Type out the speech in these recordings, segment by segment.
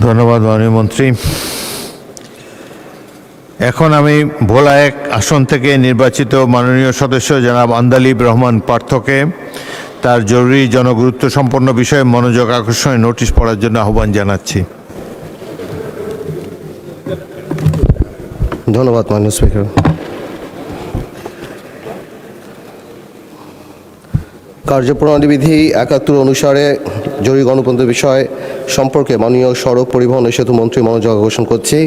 ধন্যবাদ মাননীয় মন্ত্রী। এখন আমি ভোলা 1 আসন থেকে নির্বাচিত মাননীয় সদস্য জনাব আন্দালিব রহমান পার্থকে তার জরুরি জনগুরুত্ব সম্পন্ন বিষয়ে মনোযোগ আকর্ষণের নোটিশ পড়ার জন্য আহ্বান জানাচ্ছি। ধন্যবাদ মাননীয় স্পিকার। কার্যপ্রণালী বিধি 71 অনুসারে জরুরি গণতন্ত্র বিষয় সম্পর্কে মাননীয় সড়ক পরিবহন ও সেতু মন্ত্রী মনোযোগ আকর্ষণ করছি।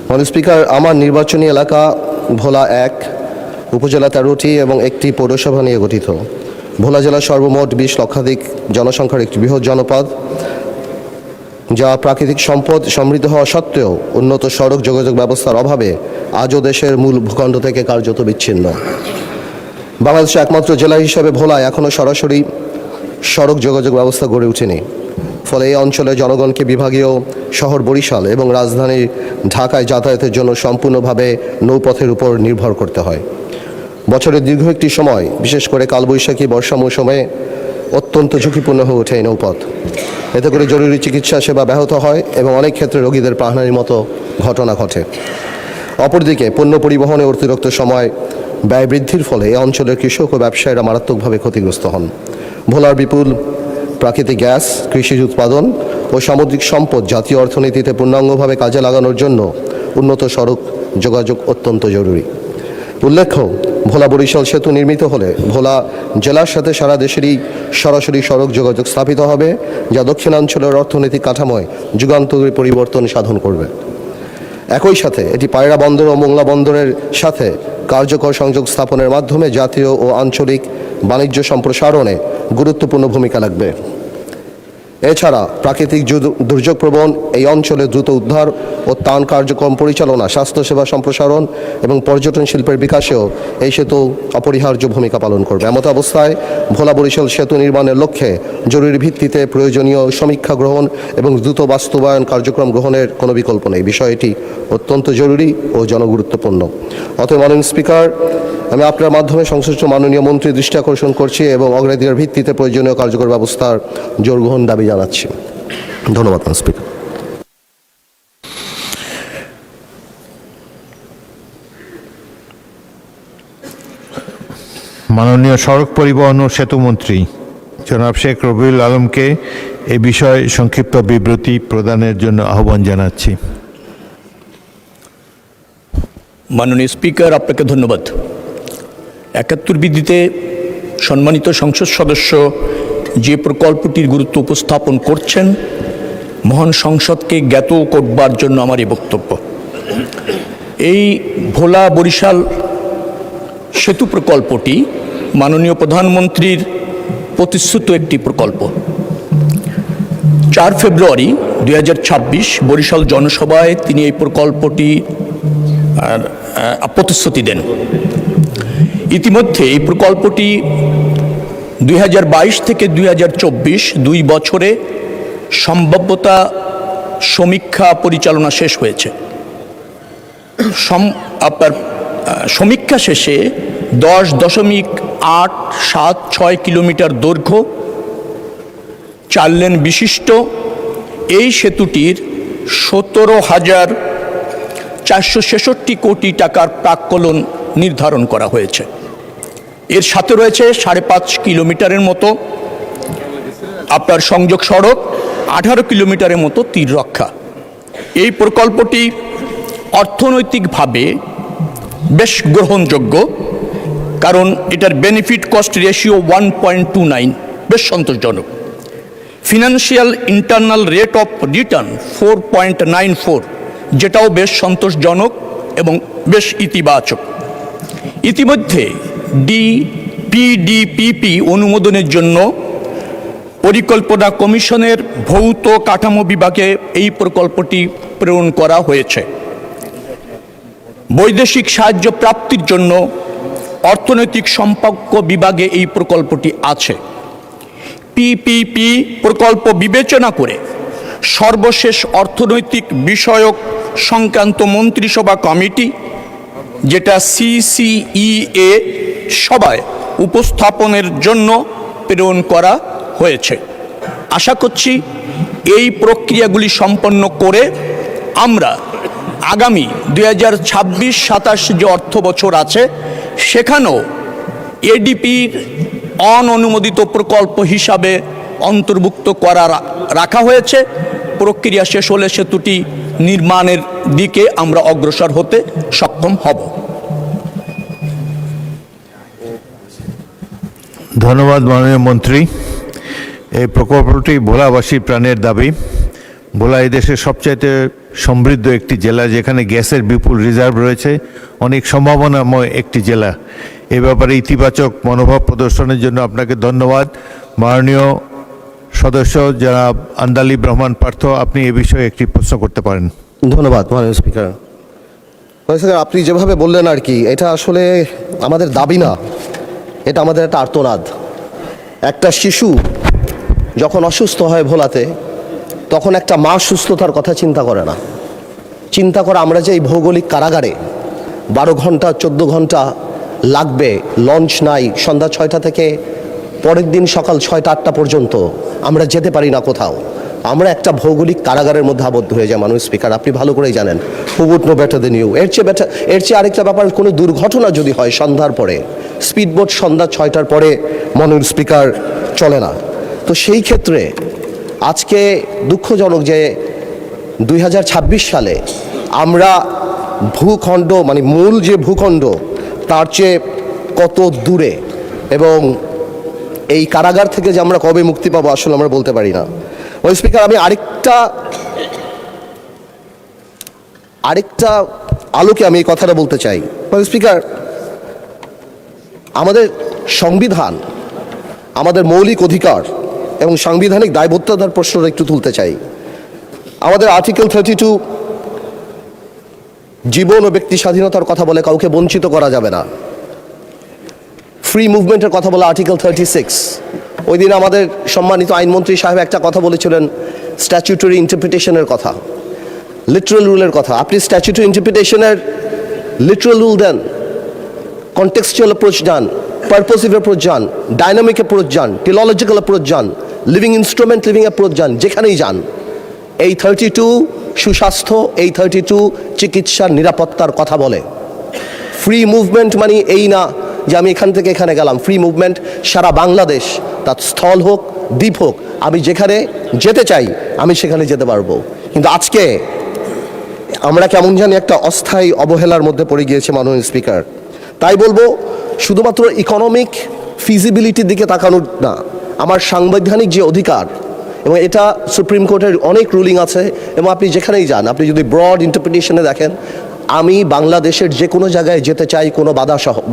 মাননীয় স্পিকার, আমার নির্বাচনী এলাকা ভোলা 1 উপজেলা 13টি এবং একটি পৌরসভা নিয়ে গঠিত। ভোলা জেলা সর্বমোট 20 লক্ষাধিক জনসংখ্যার একটি বৃহৎ জনপদ, যা প্রাকৃতিক সম্পদ সমৃদ্ধ হওয়া সত্ত্বেও উন্নত সড়ক যোগাযোগ ব্যবস্থার অভাবে আজও দেশের মূল ভূখণ্ড থেকে কার্যত বিচ্ছিন্ন। বাংলাদেশের একমাত্র জেলা হিসাবে ভোলায় এখনও সরাসরি সড়ক যোগাযোগ ব্যবস্থা গড়ে ওঠেনি। ফলে এই অঞ্চলের জনগণকে বিভাগীয় শহর বরিশাল এবং রাজধানী ঢাকায় যাতায়াতের জন্য সম্পূর্ণভাবে নৌপথের উপর নির্ভর করতে হয়। বছরের দীর্ঘ একটি সময়, বিশেষ করে কালবৈশাখী বর্ষা মৌসুমে অত্যন্ত ঝুঁকিপূর্ণ হয়ে ওঠে এই নৌপথ। এতে করে জরুরি চিকিৎসা সেবা ব্যাহত হয় এবং অনেক ক্ষেত্রে রোগীদের প্রাণহানির মতো ঘটনা ঘটে। অপরদিকে পণ্য পরিবহনে অতিরিক্ত সময় ব্যয় বৃদ্ধির ফলে এই অঞ্চলের কৃষক ও ব্যবসায়ীরা মারাত্মকভাবে ক্ষতিগ্রস্ত হন। ভোলার বিপুল প্রাকৃতিক গ্যাস, কৃষিজ উৎপাদন ও সামুদ্রিক সম্পদ জাতীয় অর্থনীতিতে পূর্ণাঙ্গভাবে কাজে লাগানোর জন্য উন্নত সড়ক যোগাযোগ অত্যন্ত জরুরি। উল্লেখ্য, ভোলা বরিশাল সেতু নির্মিত হলে ভোলা জেলার সাথে সারা দেশেরই সরাসরি সড়ক যোগাযোগ স্থাপিত হবে, যা দক্ষিণাঞ্চলের অর্থনৈতিক কাঠামোয় যুগান্তকারী পরিবর্তন সাধন করবে। একই সাথে এটি পায়রা বন্দর ও মোংলা বন্দরের সাথে কার্যকর সংযোগ স্থাপনের মাধ্যমে জাতীয় ও আঞ্চলিক বাণিজ্য সম্প্রসারণে গুরুত্বপূর্ণ ভূমিকা রাখবে। এছাড়া প্রাকৃতিক দুর্যোগপ্রবণ এই অঞ্চলে দ্রুত উদ্ধার ও ত্রাণ কার্যক্রম পরিচালনা, স্বাস্থ্যসেবা সম্প্রসারণ এবং পর্যটন শিল্পের বিকাশেও এই সেতু অপরিহার্য ভূমিকা পালন করবে। এমত অবস্থায় ভোলা বরিশাল সেতু নির্মাণের লক্ষ্যে জরুরি ভিত্তিতে প্রয়োজনীয় সমীক্ষা গ্রহণ এবং দ্রুত বাস্তবায়ন কার্যক্রম গ্রহণের কোনো বিকল্প নেই। বিষয়টি অত্যন্ত জরুরি ও জনগুরুত্বপূর্ণ। অতএব মাননীয় স্পিকার, আমি আপনার মাধ্যমে সংশ্লিষ্ট মাননীয় মন্ত্রীর দৃষ্টি আকর্ষণ করছি এবং অগ্রাধিকার ভিত্তিতে প্রয়োজনীয় কার্যকর ব্যবস্থার জোর গ্রহণ দাবি জানাচ্ছি। ধন্যবাদ স্পিকার। মাননীয় সড়ক পরিবহন ও সেতু মন্ত্রী জনাব শেখ রবিউল আলমকে এ বিষয়ে সংক্ষিপ্ত বিবৃতি প্রদানের জন্য আহ্বান জানাচ্ছি। মাননীয় স্পিকার, আপনাকে ধন্যবাদ। 71 বিধিতে সম্মানিত সংসদ সদস্য যে প্রকল্পটির গুরুত্ব উপস্থাপন করছেন, মহান সংসদকে জ্ঞাত করবার জন্য আমার এই বক্তব্য। এই ভোলা বরিশাল সেতু প্রকল্পটি মাননীয় প্রধানমন্ত্রীর প্রতিশ্রুত একটি প্রকল্প। 4 ফেব্রুয়ারি 2026 বরিশাল জনসভায় তিনি এই প্রকল্পটি প্রতিশ্রুতি দেন। ইতিমধ্যে এই প্রকল্পটি 2022 থেকে 2024 2 বছরে সম্ভাব্যতা সমীক্ষা পরিচালনা শেষ হয়েছে। আপনার সমীক্ষা শেষে 10.876 কিলোমিটার দৈর্ঘ্য, 4 লেন বিশিষ্ট এই সেতুটির 17,466 কোটি টাকার প্রাক্কলন নির্ধারণ করা হয়েছে। এর সাথে রয়েছে 5.5 কিলোমিটারের মতো আপনার সংযোগ সড়ক, 18 কিলোমিটারের মতো তীর রক্ষা। এই প্রকল্পটি অর্থনৈতিকভাবে বেশ গ্রহণযোগ্য, কারণ এটার বেনিফিট কস্ট রেশিও 1.29, বেশ সন্তোষজনক। Financial internal rate of return 4.94, যেটাও বেশ সন্তোষজনক এবং বেশ ইতিবাচক। ইতিমধ্যে পিডিপিপি অনুমোদনের জন্য পরিকল্পনা কমিশনের ভৌত কাঠামো বিভাগে এই প্রকল্পটি প্রেরণ করা হয়েছে। বৈদেশিক সাহায্য প্রাপ্তির জন্য অর্থনৈতিক সম্পর্ক বিভাগে এই প্রকল্পটি আছে। পিপিপি প্রকল্প বিবেচনা করে সর্বশেষ অর্থনৈতিক বিষয়ক সংক্রান্ত মন্ত্রিসভা কমিটি, যেটা CCEA সভায় উপস্থাপনের জন্য প্রেরণ করা হয়েছে। আশা করছি এই প্রক্রিয়াগুলি সম্পন্ন করে আমরা আগামী 2026-27 যে অর্থ বছর আছে সেখানেও এডিপির অননুমোদিত প্রকল্প হিসাবে অন্তর্ভুক্ত রাখা হয়েছে। প্রক্রিয়া শেষ হলে সেতুটি নির্মাণের দিকে আমরা অগ্রসর হতে সক্ষম হব। ধন্যবাদ মাননীয় মন্ত্রী। এই প্রকল্পটি ভোলাবাসীর প্রাণের দাবি। ভোলা এই দেশের সবচাইতে সমৃদ্ধ একটি জেলা, যেখানে গ্যাসের বিপুল রিজার্ভ রয়েছে, অনেক সম্ভাবনাময় একটি জেলা। এ ব্যাপারে ইতিবাচক মনোভাব প্রদর্শনের জন্য আপনাকে ধন্যবাদ। মাননীয় সদস্য জনাব আন্দালিব রহমান পার্থ, আপনি এ বিষয়ে একটি প্রশ্ন করতে পারেন। ধন্যবাদ মাননীয় স্পিকার। আপনি যেভাবে বললেন আর কি, এটা আসলে আমাদের দাবি না, এটা আমাদের একটা আর্তনাদ। একটা শিশু যখন অসুস্থ হয় ভোলাতে, তখন একটা মা সুস্থতার কথা চিন্তা করে না। চিন্তা করে আমরা যে এই ভৌগোলিক কারাগারে 12 ঘন্টা 14 ঘন্টা লাগবে, লঞ্চ নাই, সন্ধ্যা 6টা থেকে পরের দিন সকাল 6টা-8টা পর্যন্ত আমরা যেতে পারি না কোথাও। আমরা একটা ভৌগোলিক কারাগারের মধ্যে আবদ্ধ হয়ে যায় মাননীয় স্পিকার, আপনি ভালো করেই জানেন। Who would know better than you. এর চেয়ে আরেকটা ব্যাপার, কোনো দুর্ঘটনা যদি হয় সন্ধ্যার পরে, স্পিডবোট সন্ধ্যা 6টার পরে মাননীয় স্পিকার চলে না। তো সেই ক্ষেত্রে আজকে দুঃখজনক যে 2026 সালে আমরা ভূখণ্ড, মানে মূল যে ভূখণ্ড তার চেয়ে কত দূরে, এবং এই কারাগার থেকে যে আমরা কবে মুক্তি পাবো আসলে আমরা বলতে পারি না। ওই স্পিকার, আমি আরেকটা আলোকে আমি এই কথাটা বলতে চাই। স্পিকার, আমাদের সংবিধান, আমাদের মৌলিক অধিকার এবং সাংবিধানিক দায়বদ্ধতার প্রশ্নটা একটু তুলতে চাই। আমাদের আর্টিকেল 32 জীবন ও ব্যক্তি স্বাধীনতার কথা বলে, কাউকে বঞ্চিত করা যাবে না। ফ্রি মুভমেন্টের কথা বলে আর্টিকেল 36। ওই দিন আমাদের সম্মানিত আইনমন্ত্রী সাহেব একটা কথা বলেছিলেন, স্ট্যাচুটরি ইন্টারপ্রিটেশনের কথা, লিটারাল রুলের কথা। আপনি স্ট্যাচুটরি ইন্টারপ্রিটেশনের লিটারাল রুল দেন, কন্টেক্সচুয়াল অ্যাপ্রোচ যান, পারপোসিভ অ্যাপ্রোচ যান, ডাইনামিক অ্যাপ্রোচ যান, টিলোলজিক্যাল অ্যাপ্রোচ যান, লিভিং ইনস্ট্রুমেন্ট লিভিং অ্যাপ্রোচ যান, যেখানেই যান। এই 32 সুস্বাস্থ্য, এই 32 চিকিৎসার নিরাপত্তার কথা বলে। ফ্রি মুভমেন্ট মানে এই না যে আমি এখান থেকে এখানে গেলাম। ফ্রি মুভমেন্ট সারা বাংলাদেশ, তার স্থল হোক দ্বীপ হোক, আমি যেখানে যেতে চাই আমি সেখানে যেতে পারবো। কিন্তু আজকে আমরা কেমন জানি একটা অস্থায়ী অবহেলার মধ্যে পড়ে গিয়েছে মাননীয় স্পিকার। তাই বলবো, শুধুমাত্র ইকোনমিক ফিজিবিলিটির দিকে তাকানোর না, আমার সাংবিধানিক যে অধিকার, এবং এটা সুপ্রিম কোর্টের অনেক রুলিং আছে, এবং আপনি যেখানেই যান, আপনি যদি ব্রড ইন্টারপ্রিটেশনে দেখেন, আমি বাংলাদেশের যে কোনো জায়গায় যেতে চাই কোনো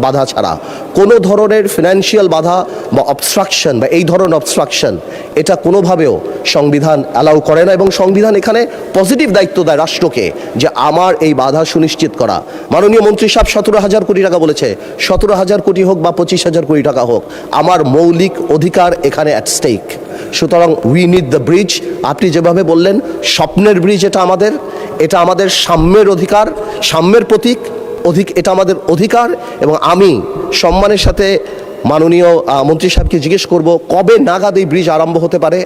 বাধা ছাড়া। কোনো ধরনের ফিনান্সিয়াল বাধা বা অবস্ট্রাকশন বা এই ধরনের অবস্ট্রাকশন এটা কোনোভাবেও সংবিধান অ্যালাউ করে না, এবং সংবিধান এখানে পজিটিভ দায়িত্ব দেয় রাষ্ট্রকে যে আমার এই বাধা সুনিশ্চিত করা। মাননীয় মন্ত্রী সাহেব 17,000 কোটি টাকা বলেছে, 17,000 কোটি হোক বা 25,000 কোটি টাকা হোক, আমার মৌলিক অধিকার এখানে অ্যাট স্টেক। সুতরাং উই নিড দ্য ব্রিজ। আপনি যেভাবে বললেন, স্বপ্নের ব্রিজ এটা আমাদের সাম্যের অধিকার, সাম্যের প্রতীক, এটা আমাদের অধিকার। এবং আমি সম্মানের সাথে মাননীয় মন্ত্রী সাহেবকে জিজ্ঞেস করব কবে নাগাদ এই ব্রিজ আরম্ভ হতে পারে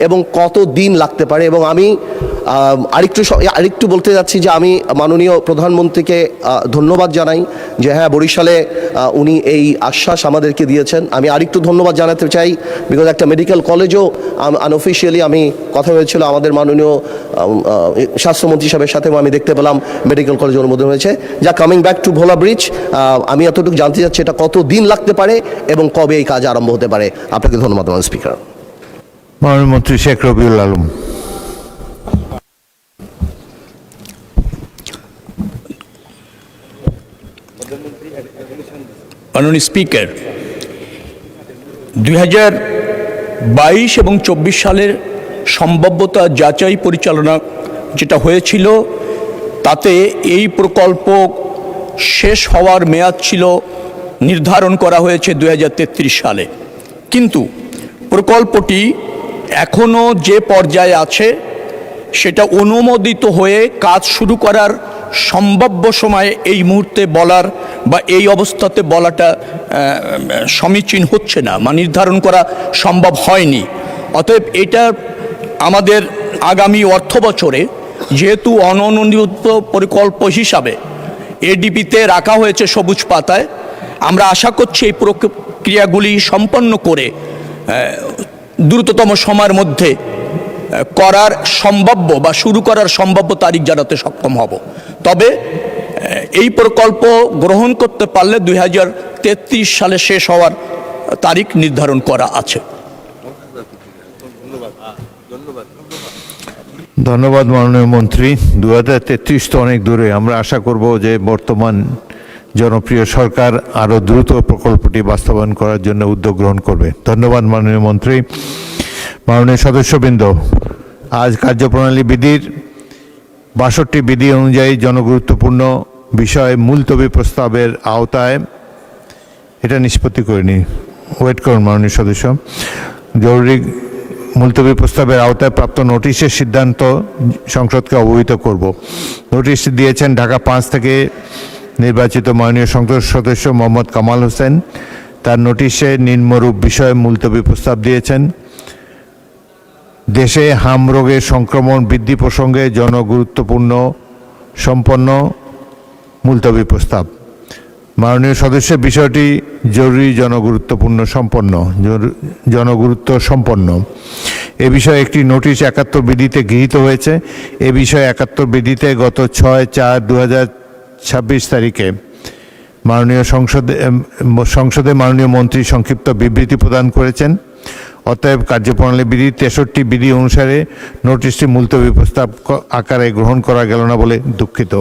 এবং কত দিন লাগতে পারে। এবং আমি আরেকটু বলতে যাচ্ছি যে আমি মাননীয় প্রধানমন্ত্রীকে ধন্যবাদ জানাই যে হ্যাঁ, বরিশালে উনি এই আশ্বাস আমাদেরকে দিয়েছেন। আমি আরেকটু ধন্যবাদ জানাতে চাই, বিকজ একটা মেডিকেল কলেজও আনঅফিশিয়ালি আমি কথা হয়েছিল আমাদের মাননীয় স্বাস্থ্যমন্ত্রী সাহেবের সাথেও আমি দেখতে পেলাম মেডিকেল কলেজ অনুমোদন হয়েছে। যা coming back to Bhola bridge, আমি এতটুকু জানতে চাচ্ছি এটা কত দিন লাগতে পারে এবং কবে এই কাজ আরম্ভ হতে পারে। আপনাকে ধন্যবাদ মাননীয় স্পিকার। মাননীয় মন্ত্রী শেখ রবিউল আলম। মাননীয় স্পিকার, 2022 এবং 24 সালের সম্ভাব্যতা যাচাই পরিচালনা যেটা হয়েছিল, তাতে এই প্রকল্প শেষ হওয়ার মেয়াদ ছিল নির্ধারণ করা হয়েছে 2033 সালে। কিন্তু প্রকল্পটি এখনও যে পর্যায়ে আছে সেটা অনুমোদিত হয়ে কাজ শুরু করার সম্ভাব্য সময়ে এই মুহূর্তে বলার বা এই অবস্থাতে বলাটা সমীচীন হচ্ছে না, নির্ধারণ করা সম্ভব হয়নি। অতএব এটা আমাদের আগামী অর্থ বছরে যেহেতু অননুমোদিত প্রকল্প হিসাবে এডিপিতে রাখা হয়েছে সবুজ পাতায়, আমরা আশা করছি এই প্রক্রিয়াগুলি সম্পন্ন করে দ্রুততম সময়ের মধ্যে করার সম্ভাব্য বা শুরু করার সম্ভাব্য তারিখ জানাতে সক্ষম হব। তবে এই প্রকল্প গ্রহণ করতে পারলে 2033 সালে শেষ হওয়ার তারিখ নির্ধারণ করা আছে। ধন্যবাদ মাননীয় মন্ত্রী। 2033 তো অনেক দূরে, আমরা আশা করব যে বর্তমান জনপ্রিয় সরকার আরও দ্রুত প্রকল্পটি বাস্তবায়ন করার জন্য উদ্যোগ গ্রহণ করবে। ধন্যবাদ মাননীয় মন্ত্রী। মাননীয় সদস্যবৃন্দ, আজ কার্যপ্রণালী বিধির 62 বিধি অনুযায়ী জনগুরুত্বপূর্ণ বিষয় মুলতবি প্রস্তাবের আওতায়, এটা নিষ্পত্তি করিনি, ওয়েট করুন মাননীয় সদস্য, জরুরি মুলতবি প্রস্তাবের আওতায় প্রাপ্ত নোটিশের সিদ্ধান্ত সংসদকে অবহিত করব। নোটিশ দিয়েছেন ঢাকা 5 থেকে নির্বাচিত মাননীয় সংসদ সদস্য মোহাম্মদ কামাল হোসেন। তার নোটিশে নিম্নরূপ বিষয়ে মুলতবি প্রস্তাব দিয়েছেন: দেশে হাম রোগের সংক্রমণ বৃদ্ধি প্রসঙ্গে জনগুরুত্বপূর্ণ সম্পন্ন মুলতবি প্রস্তাব। মাননীয় সদস্যের বিষয়টি জরুরি জনগুরুত্বপূর্ণ জনগুরুত্ব সম্পন্ন। এ বিষয়ে একটি নোটিশ 71 বিধিতে গৃহীত হয়েছে। এ বিষয়ে 71 বিধিতে গত 6/4/2026 তারিখে মাননীয় সংসদে মাননীয় মন্ত্রী সংক্ষিপ্ত বিবৃতি প্রদান করেছেন। অতএব কার্যপ্রণালী বিধি 63 বিধি অনুসারে নোটিশটি মুলতবি প্রস্তাব আকারে গ্রহণ করা গেল না বলে দুঃখিত।